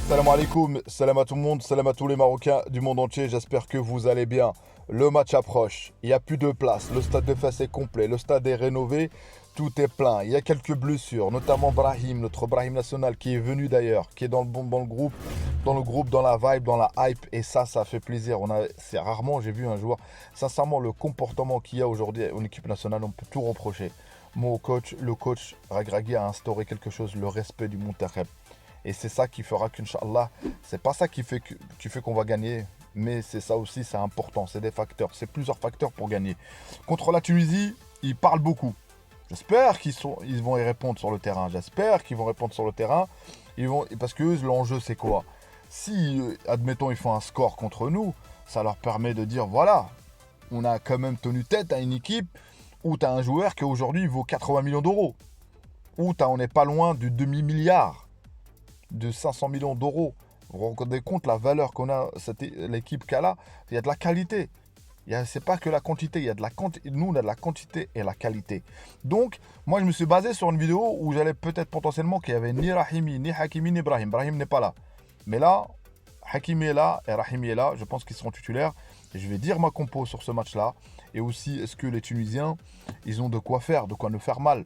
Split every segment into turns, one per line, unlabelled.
Salam alaikum, salam à tout le monde, salam à tous les Marocains du monde entier, j'espère que vous allez bien. Le match approche, il n'y a plus de place, le stade de Fès est complet, le stade est rénové, tout est plein. Il y a quelques blessures, notamment Brahim, notre Brahim national qui est venu d'ailleurs, qui est dans le groupe, dans la vibe, dans la hype, et ça fait plaisir. C'est rarement j'ai vu un joueur, sincèrement le comportement qu'il y a aujourd'hui en équipe nationale, on peut tout reprocher. Le coach Ragragui a instauré quelque chose, le respect du Monterrey. Et c'est ça qui fera qu'Inch'Allah, c'est pas ça qui fait qu'on va gagner, mais c'est ça aussi, c'est important, c'est des facteurs, c'est plusieurs facteurs pour gagner. Contre la Tunisie, ils parlent beaucoup. J'espère ils vont y répondre sur le terrain. J'espère qu'ils vont répondre sur le terrain. Parce que l'enjeu, c'est quoi? Si, admettons, ils font un score contre nous, ça leur permet de dire, voilà, on a quand même tenu tête à une équipe où tu as un joueur qui aujourd'hui vaut 80 millions d'euros. On n'est pas loin du demi-milliard de 500 millions d'euros. Vous vous rendez compte la valeur qu'on a, l'équipe qu'elle a. Il y a de la qualité. C'est pas que la quantité, il y a de la quantité. Nous, on a de la quantité et la qualité. Donc, moi, je me suis basé sur une vidéo où j'allais peut-être potentiellement qu'il y avait ni Rahimi, ni Hakimi, ni Brahim. Brahim n'est pas là. Mais là, Hakimi est là et Rahimi est là. Je pense qu'ils seront titulaires. Et je vais dire ma compo sur ce match-là. Et aussi, est-ce que les Tunisiens, ils ont de quoi faire, de quoi nous faire mal?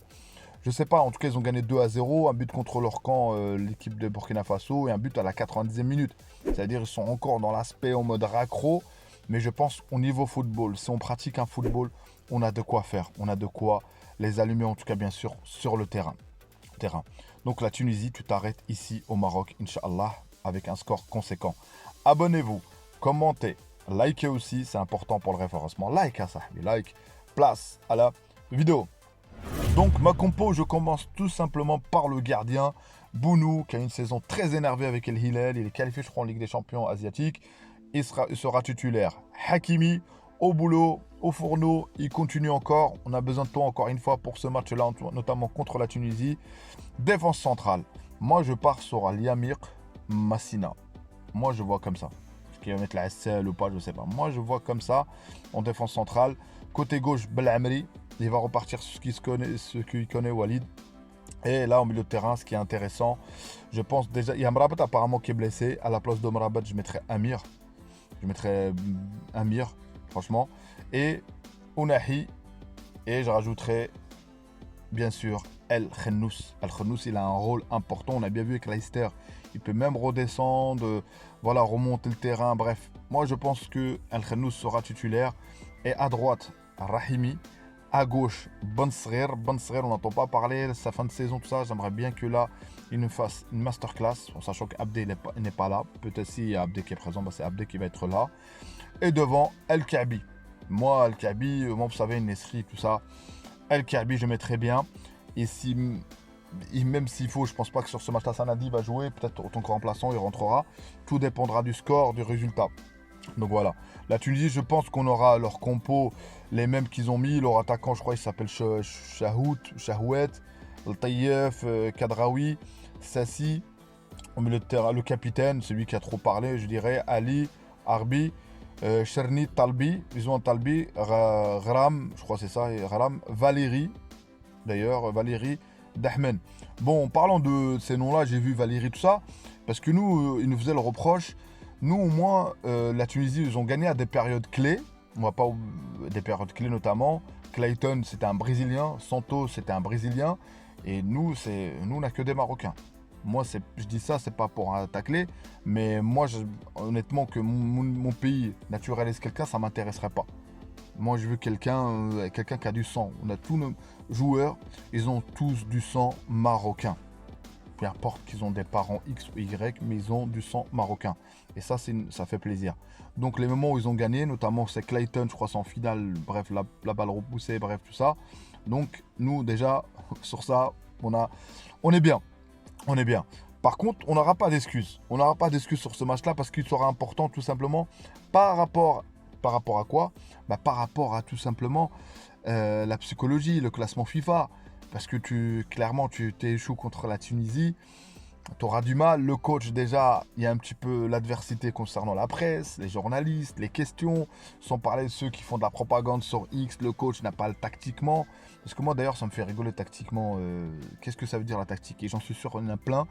Je sais pas, en tout cas, ils ont gagné 2-0, un but contre leur camp, l'équipe de Burkina Faso, et un but à la 90e minute. C'est-à-dire, ils sont encore dans l'aspect en mode raccro, mais je pense au niveau football, si on pratique un football, on a de quoi faire, on a de quoi les allumer, en tout cas, bien sûr, sur le terrain. Donc, la Tunisie, tu t'arrêtes ici au Maroc, Inch'Allah, avec un score conséquent. Abonnez-vous, commentez, likez aussi, c'est important pour le référencement. Like, like, place à la vidéo. Donc ma compo, je commence tout simplement par le gardien Bounou, qui a une saison très énervée avec El Hilal. Il est qualifié, je crois, en Ligue des Champions asiatiques. Il sera titulaire. Hakimi, au boulot, au fourneau, il continue encore. On a besoin de toi encore une fois pour ce match-là, notamment contre la Tunisie. Défense centrale. Moi, je pars sur Liamir Massina. Moi, je vois comme ça. Est-ce qu'il va mettre la SL ou pas, je ne sais pas. Moi, je vois comme ça en défense centrale. Côté gauche, Belhamri. Il va repartir sur ce qu'il connaît Walid. Et là, au milieu de terrain, ce qui est intéressant, je pense déjà, il y a Mrabat apparemment qui est blessé. À la place de Mrabat, je mettrais Amir. Franchement. Et Ounahi. Et je rajouterai, bien sûr, El Khennous. El Khennous, il a un rôle important. On a bien vu avec Leicester. Il peut même redescendre, voilà, remonter le terrain. Bref, moi, je pense que El Khennous sera titulaire. Et à droite, Rahimi. À gauche, Bensrer, on n'entend pas parler, sa fin de saison, tout ça. J'aimerais bien que là, il nous fasse une masterclass, en sachant qu'Abdé n'est pas là. Peut-être si Abdé qui est présent, c'est Abdé qui va être là. Et devant, El Kaabi. Moi, El Kaabi, vous savez, Nesri, tout ça. El Kaabi, je mettrais bien. Et même s'il faut, je pense pas que sur ce match-là, Sanadi va jouer. Peut-être en tant que remplaçant, il rentrera. Tout dépendra du score, du résultat. Donc voilà, la Tunisie, je pense qu'on aura leur compo, les mêmes qu'ils ont mis. Leur attaquant, je crois, il s'appelle Shahouet, Taïef, Kadraoui, Sassi. Au milieu de terrain, le capitaine, celui qui a trop parlé, je dirais, Ali, Arbi, Cherni, Talbi, ils ont un Talbi, Ghram, je crois que c'est ça, Ghram, Valérie, d'ailleurs, Valérie, Dahmen. Bon, en parlant de ces noms-là, j'ai vu Valérie, tout ça, parce que nous, ils nous faisaient le reproche. Nous, au moins, la Tunisie, ils ont gagné à des périodes clés. On va pas des périodes clés notamment. Clayton, c'était un Brésilien. Santos, c'était un Brésilien. Et nous, on n'a que des Marocains. Moi, je dis ça, c'est pas pour attaquer, mais moi, honnêtement, que mon pays naturalise quelqu'un, ça m'intéresserait pas. Moi, je veux quelqu'un qui a du sang. On a tous nos joueurs, ils ont tous du sang marocain. Peu importe qu'ils ont des parents X ou Y, mais ils ont du sang marocain. Et ça, ça fait plaisir. Donc les moments où ils ont gagné, notamment c'est Clayton, je crois, c'est en finale, bref, la balle repoussée, bref, tout ça. Donc nous, déjà, sur ça, on est bien. On est bien. Par contre, on n'aura pas d'excuses. On n'aura pas d'excuses sur ce match-là parce qu'il sera important tout simplement par rapport à quoi? Par rapport à tout simplement la psychologie, le classement FIFA. Parce que clairement, tu t'échoues contre la Tunisie. Tu auras du mal. Le coach, déjà, il y a un petit peu l'adversité concernant la presse, les journalistes, les questions. Sans parler de ceux qui font de la propagande sur X, le coach n'a pas le tactiquement. Parce que moi, d'ailleurs, ça me fait rigoler tactiquement. Qu'est-ce que ça veut dire la tactique? Et j'en suis sûr, il y en a plein.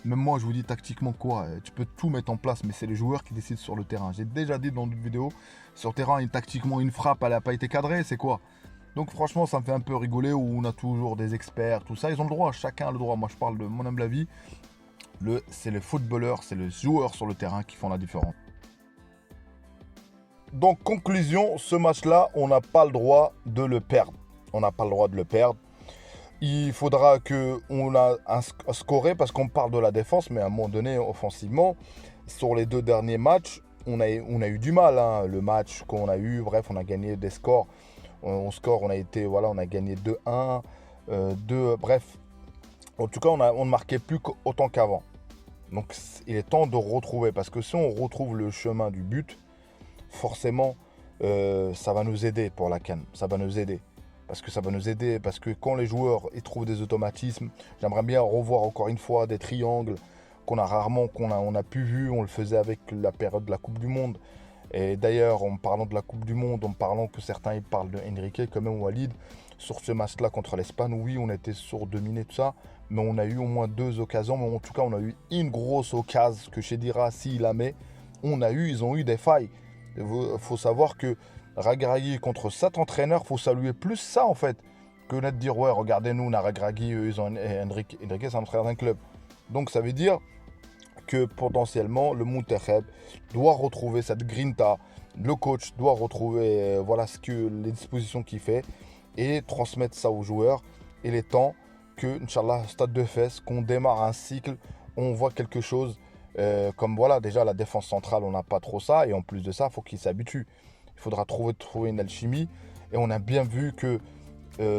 Même moi, je vous dis tactiquement quoi? Tu peux tout mettre en place, mais c'est les joueurs qui décident sur le terrain. J'ai déjà dit dans une vidéo, sur le terrain, tactiquement, une frappe, elle n'a pas été cadrée, c'est quoi? Donc franchement, ça me fait un peu rigoler où on a toujours des experts, tout ça. Ils ont le droit, chacun a le droit. Moi, je parle de mon humble avis. C'est les footballeurs, c'est les joueurs sur le terrain qui font la différence. Donc, conclusion, ce match-là, on n'a pas le droit de le perdre. On n'a pas le droit de le perdre. Il faudra qu'on a scoré parce qu'on parle de la défense, mais à un moment donné, offensivement, sur les 2 derniers matchs, on a eu du mal. Hein. Le match qu'on a eu, bref, on a gagné des scores. On a gagné 2-1, 2, bref. En tout cas, on ne marquait plus autant qu'avant. Donc, il est temps de retrouver. Parce que si on retrouve le chemin du but, forcément, ça va nous aider pour la CAN. Ça va nous aider. Parce que quand les joueurs ils trouvent des automatismes, j'aimerais bien revoir encore une fois des triangles qu'on a pu vu. On le faisait avec la période de la Coupe du Monde. Et d'ailleurs, en parlant de la Coupe du Monde, en parlant que certains ils parlent de Enrique, quand même Walid, sur ce match-là contre l'Espagne, oui, on était surdominé, tout ça, mais on a eu au moins 2 occasions, mais en tout cas, on a eu une grosse occasion que Chedira, s'il la met, ils ont eu des failles. Il faut savoir que Regragui contre 7 entraîneurs, il faut saluer plus ça, en fait, que de dire, ouais, regardez-nous, on a Regragui, ils ont Enrique, c'est un entraîneur d'un club. Donc, ça veut dire que potentiellement le Monterrey doit retrouver cette grinta, le coach doit retrouver les dispositions qu'il fait et transmettre ça aux joueurs. Il est temps que, Inch'Allah, Stade de Fès, qu'on démarre un cycle, on voit quelque chose comme voilà, déjà la défense centrale, on n'a pas trop ça et en plus de ça, il faut qu'il s'habitue. Il faudra trouver une alchimie et on a bien vu que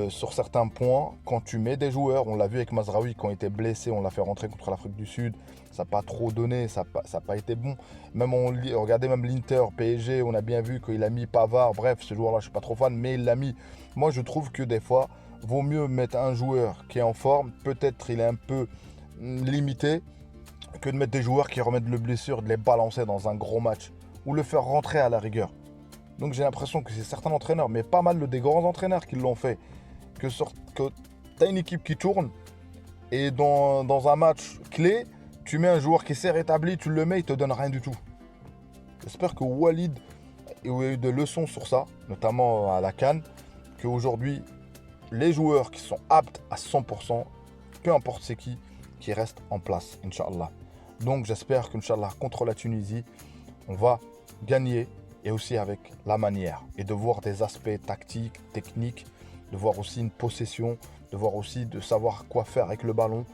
sur certains points, quand tu mets des joueurs, on l'a vu avec Mazraoui quand il était blessé, on l'a fait rentrer contre l'Afrique du Sud, ça n'a pas trop donné, ça n'a pas été bon. Même regardez même l'Inter, PSG, on a bien vu qu'il a mis Pavard, bref, ce joueur-là je ne suis pas trop fan, mais il l'a mis. Moi je trouve que des fois, vaut mieux mettre un joueur qui est en forme, peut-être il est un peu limité, que de mettre des joueurs qui remettent le blessure, de les balancer dans un gros match, ou le faire rentrer à la rigueur. Donc j'ai l'impression que c'est certains entraîneurs, mais pas mal des grands entraîneurs qui l'ont fait, que tu as une équipe qui tourne et dans un match clé, tu mets un joueur qui s'est rétabli, tu le mets, il te donne rien du tout. J'espère que Walid a eu des leçons sur ça, notamment à la CAN, qu'aujourd'hui, les joueurs qui sont aptes à 100%, peu importe c'est qui restent en place, Inch'Allah. Donc j'espère qu'Inch'Allah, contre la Tunisie, on va gagner. Et aussi avec la manière, et de voir des aspects tactiques, techniques, de voir aussi une possession, de savoir quoi faire avec le ballon,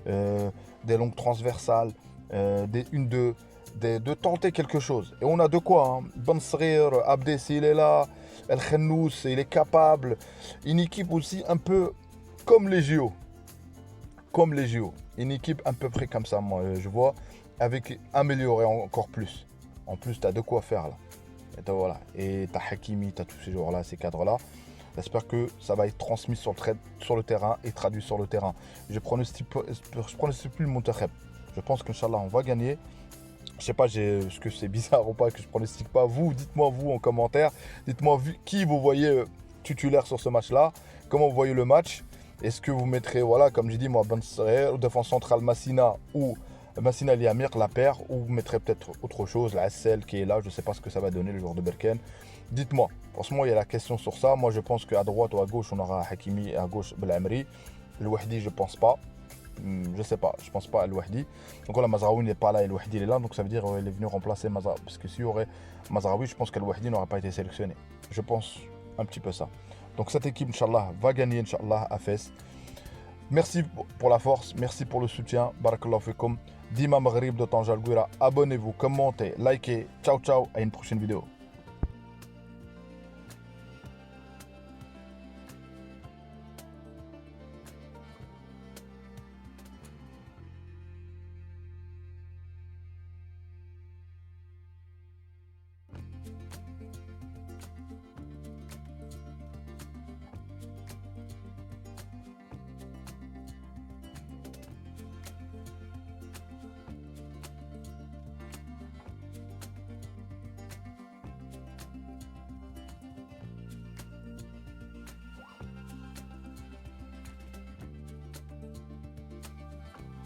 des longues transversales, de tenter quelque chose. Et on a de quoi, hein. Ben Srir, Abdessi, il est là, El Khennous, il est capable. Une équipe aussi un peu comme les JO. Une équipe à peu près comme ça, moi, je vois, avec améliorer encore plus. En plus, tu as de quoi faire là. Et tu as Hakimi, tu as tous ces joueurs-là, ces cadres-là. J'espère que ça va être transmis sur le terrain et traduit sur le terrain. Je pronostique plus le Monterrey. Je pense qu'Inch'Allah, on va gagner. Je sais pas, est-ce que c'est bizarre ou pas que je pronostique pas. Vous, dites-moi vous en commentaire. Dites-moi qui vous voyez titulaire sur ce match-là. Comment vous voyez le match. Est-ce que vous mettrez, voilà, comme j'ai dit, moi, Ben Srer, ou défense centrale Massina ou Massina Liamir, la paire, ou vous mettrez peut-être autre chose, la SL qui est là, je ne sais pas ce que ça va donner, le joueur de Berken. Dites-moi, franchement, il y a la question sur ça. Moi, je pense qu'à droite ou à gauche, on aura Hakimi et à gauche Belhamri. Le Wahdi, je pense pas. Je sais pas, je pense pas à El Wahdi. Donc voilà, Mazraoui n'est pas là et El Wahdi est là, donc ça veut dire qu'il est venu remplacer Mazraoui. Parce que s'il y aurait Mazraoui, je pense qu'El Wahdi n'aurait pas été sélectionné. Je pense un petit peu ça. Donc cette équipe, Inch'Allah, va gagner, Inch'Allah, à Fès. Merci pour la force, merci pour le soutien. Barakallahu fikum. Dima Maghrib de Tanja Al Gouira. Abonnez-vous, commentez, likez. Ciao, ciao, à une prochaine vidéo.